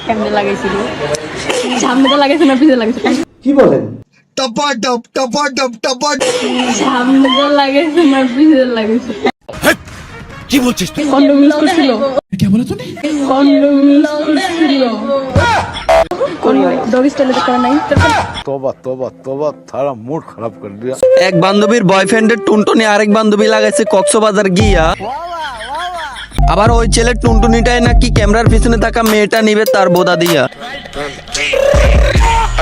কেমনে লাগাইছিল? সামনেটা লাগাইছে না পিছে লাগাইছে? কি বলেন? टपाटप टपाटप टपाट সামনেটা লাগাইছে না পিছে লাগাইছে? কি বলছিস তুই? কন্ডম ইউজ করছিল? কে বলে তুমি? কন্ডম ইউজ করছিল? করি নাই। ডগ স্টাইলে তো করে নাই। तोबा तोबा तोबा थारा मूड खराब कर दिया। এক বান্ধবীর বয়ফ্রেন্ডের টুনটুনি আরেক বান্ধবী লাগাইছে কক্সবাজার গিয়া। আবার ওই ছেলের টুনটুনিটাই নাকি ক্যামেরার পিছনে থাকা মেয়েটা নিবে তার বোদা দিয়া।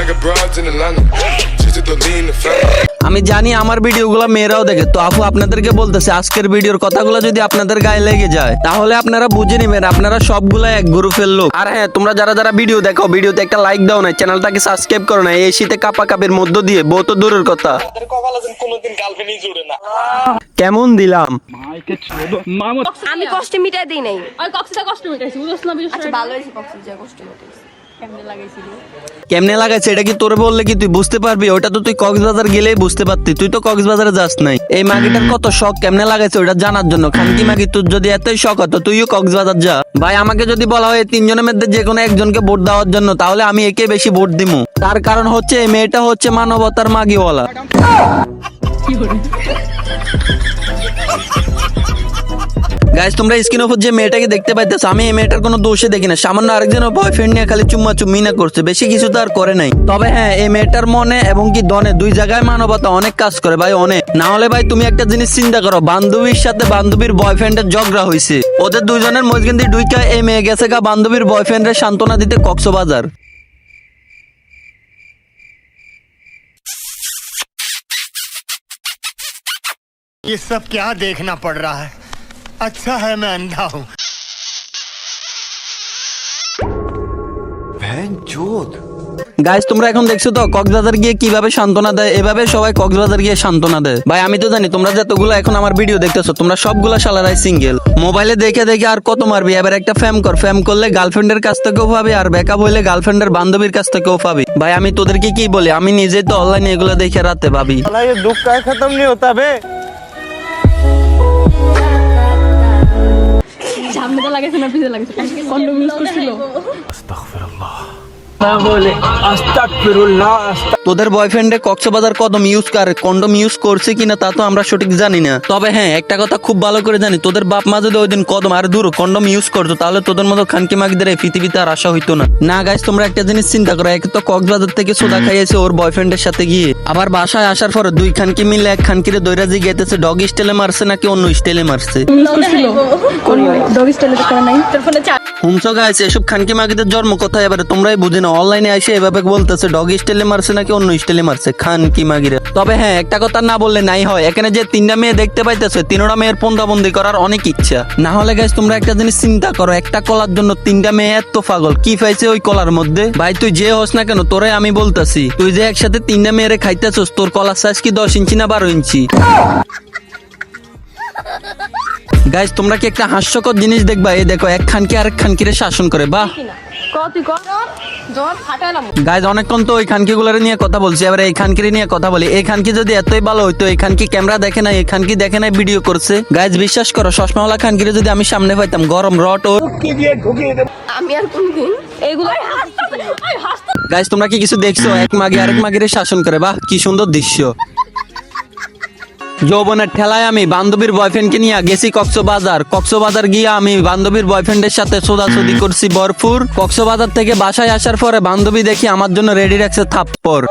I got broads in Atlanta just to lean the family আমি জানি আমার ভিডিওগুলো মেয়েরাও দেখে, তো আপু আপনাদেরকে বলতেছে আজকের ভিডিওর কথাগুলো যদি আপনাদের গায়ে লেগে যায় তাহলে আপনারা বুঝে নেবেন আপনারা সবগুলা এক গ্রুপের লোক। আর হ্যাঁ, তোমরা যারা যারা ভিডিও দেখো ভিডিওতে একটা লাইক দাও না, চ্যানেলটাকে সাবস্ক্রাইব করো না। এই শীতে কাপা কাপের মধ্য দিয়ে বহুত দূরের কথা। কেমন দিলাম? আমি কষ্ট মিটাই দিই নাই। ওই কক্সটা কষ্ট মিটাইছি, বুঝছ না? আচ্ছা ভালো হয়েছে কষ্ট যা কষ্ট মিটাইছি। কেমনে লাগাইছিল? কেমনে লাগাইছে এটা কি তোরে বললে কি তুই বুঝতে পারবি? ওটা তো তুই কক্সবাজার গেলেই বুঝতে পারতি, তুই তো কক্সবাজারে যাস নাই। এই মাগিটার কত শখ কেমনে লাগাইছে ওটা জানার জন্য। খানকি মাগি, তোর যদি এতই শখ হতো তুইও কক্সবাজার যা। ভাই আমাকে যদি বলা হয় তিনজনের মধ্যে যে কোনো একজনকে ভোট দেওয়ার জন্য, তাহলে আমি একে বেশি ভোট দিমু। তার কারণ হচ্ছে এই মেয়েটা হচ্ছে মানবতার মাগিওয়ালা। গাইস, তোমরা স্ক্রিনের উপর যে মেয়েটাকে দেখতে পাইতেছো, আমি এই মেয়েটার কোনো দোষে দেখি না। সামান্য আরেকজনের বয়ফ্রেন্ড নিয়ে খালি চুম্মা চুম্মি না করছে, বেশি কিছু তো আর করে নাই। তবে হ্যাঁ, এই মেয়েটার মনে এবং কি দনে দুই জায়গায় মানবতা অনেক কাজ করে ভাই, অনেক। না হলে ভাই তুমি একটা জিনিস চিন্তা করো, বান্ধবীর সাথে বান্ধবীর বয়ফ্রেন্ডের ঝগড়া হয়েছে, ওদের দুইজনের মধ্যখান দিয়ে দুইটা এই মেয়ে গেছে গা বান্ধবীর বয়ফ্রেন্ডের সান্ত্বনা দিতে কক্সবাজার। ये सब क्या देखना पड़ रहा है? अच्छा है मैं अंधा हूँ। গাইস, তোমরা এখন দেখছো তো কক্সবাজার গিয়ে কিভাবে সান্ত্বনা দেয়। এভাবে সবাই কক্সবাজার গিয়ে সান্ত্বনা দেয়। ভাই আমি তো জানি তোমরা যতগুলো এখন আমার ভিডিও দেখতেছো তোমরা সবগুলা শালারাই সিঙ্গেল। মোবাইলে দেখে দেখে আর কত মারবি? এবার একটা ফ্যাম কর, ফ্যাম করলে গার্লফ্রেন্ডের কাছ থেকেও পাবি, আর ব্যাকআপ হইলে গার্লফ্রেন্ডের বান্ধবীর কাছ থেকেও পাবি। ভাই আমি তোদেরকে কি বলি, আমি নিজেই তো অনলাইনে এগুলো দেখে রাতে ভাবি। ये दुख का खत्म नहीं होता बे। সামনেটা লাগাইছে না পিছে লাগাইছে? কন্ডম ইউজ করছিল? তোদের বয়ফ্রেন্ডে কক্সবাজার কন্ডম ইউজ করছে কিনা তা তো আমরা সঠিক জানি না। তবে হ্যাঁ, একটা কথা খুব ভালো করে জানি, তোদের বাপ মা যদি ওই দিন কন্ডম ইউজ করতো তাহলে তোদের মতো খানকি মাগিদের এই পৃথিবীতে আর আশা হইতো না। না গাইস, তোমরা একটা জিনিস চিন্তা করো, এক তো কক্সবাজার থেকে সোদা খাইয়েছে ওর বয়ফ্রেন্ডের সাথে গিয়ে, আবার বাসায় আসার পরে দুই খানকি মিলে এক খানকিরে দৈরাজি গেতেছে ডগ স্টাইলে মারছে নাকি অন্য স্টাইলে মারছে। ইউজ করছিল? করি নাই। ডগ স্টাইলে তো করে নাই। তোর ফোনে হুমসো গাইস, এসব খানকি মাগিদের জন্ম কোথায়? এবারে তোমরাই বুঝে নাও। অনলাইনে এসে এভাবে বলতেছে ডগ স্টাইলে মারছে নাকি অন্য স্টাইলে মারছে খানকি মাগিরা। তবে হ্যাঁ, একটা কথা না বললে নাই হয়, এখানে যে তিনটা মেয়ে দেখতে পাইতেছে তিনটা মেয়ের পন্দাবন্দি করার অনেক ইচ্ছা। না হলে গাইস তোমরা একটা জিনিস চিন্তা করো, একটা কলার জন্য তিনটা মেয়ে এত পাগল, কি পাইছে ওই কলার মধ্যে? ভাই তুই যে হোস না কেন, তোরে আমি বলতেছি, তুই যে একসাথে তিনটা মেয়েরে খাইতেছস, তোর কলার সাইজ কি 10 ইঞ্চি না 12 ইঞ্চি? গাইস, তোমরা কি একটা হাস্যকর জিনিস দেখবা? এই দেখো, এক খানকি আরেক খানকিরে শাসন করে। বাহ গাইস, অনেকক্ষণ তো ওই খানকি গুলারে নিয়ে কথা বলছি, এবার এই খানকিরে নিয়ে কথা বলি। এই খানকি যদি এতই ভালো হইতো, এই খানকি ক্যামেরা দেখে নাই, এই খানকি দেখে নাই ভিডিও করছে। গাইস বিশ্বাস করো, চশমাওয়ালা খানকিরে যদি আমি সামনে পাইতাম, গরম রড ও আমি আর কোনদিন এইগুলো গাইস, তোমরা কি কিছু দেখছো? এক মাগি আরেক মাগিরে শাসন করে। বাহ কি সুন্দর দৃশ্য। যৌবনের ঠেলায় আমি বান্ধবীর বয়ফ্রেন্ডকে নিয়ে গেছি কক্সবাজার গিয়ে আমি বান্ধবীর বয়ফ্রেন্ডের সাথে সোদাসুদি করছি ভরপুর। কক্সবাজার থেকে বাসায় আসার পরে বান্ধবী দেখি আমার জন্য রেডি রাখছে থাপ্পড়।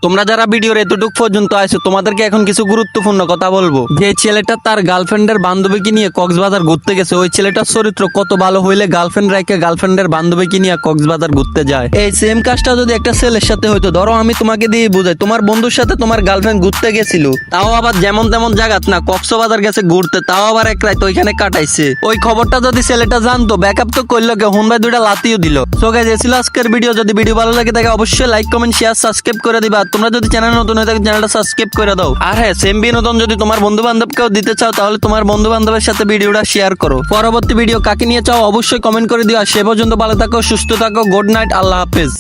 তোমরা যারা ভিডিওর এতটুক পর্যন্ত আছো তোমাদেরকে এখন কিছু গুরুত্বপূর্ণ কথা বলবো। যে ছেলেটা তার গার্লফ্রেন্ডের বান্ধবীকে নিয়ে কক্সবাজার ঘুরতে গেছে, ওই ছেলেটার চরিত্র কত ভালো হইলে গার্লফ্রেন্ড রেখে গার্লফ্রেন্ডের বান্ধবীকে নিয়ে কক্সবাজার ঘুরতে যায়। এই সেম কাজটা যদি একটা ছেলের সাথে হইতো, ধরো আমি তোমাকে দিয়ে বুঝাই, তোমার বন্ধুর সাথে তোমার গার্লফ্রেন্ড ঘুরতে গেছিল, তাও আবার যেমন তেমন জায়গাত না, কক্সবাজার গেছে ঘুরতে, তাও আবার এক রাত ওইখানে কাটাইছে। ওই খবরটা যদি ছেলেটা জানতো, ব্যাকআপ তো করলো কে, হুন ভাই দুইটা লাতিও দিল। সো গাইস, এই ছিল আজকের ভিডিও। যদি ভিডিও ভালো লাগে থাকে অবশ্যই লাইক কমেন্ট শেয়ার সাবস্ক্রাইব করে দিবা। তোমরা যদি চ্যানেল নতুন হয়ে থাকে চ্যানেলটা সাবস্ক্রাইব করে দাও। আর হ্যাঁ, সেম বিনোদন যদি তোমার বন্ধু বান্ধবকেও দিতে চাও তাহলে তোমার বন্ধু বান্ধবের সাথে ভিডিওটা শেয়ার করো। পরবর্তী ভিডিও কাকে নিয়ে চাও অবশ্যই কমেন্ট করে দিও। আর সে পর্যন্ত ভালো থাকো, সুস্থ থাকো, গুড নাইট, আল্লাহ হাফেজ।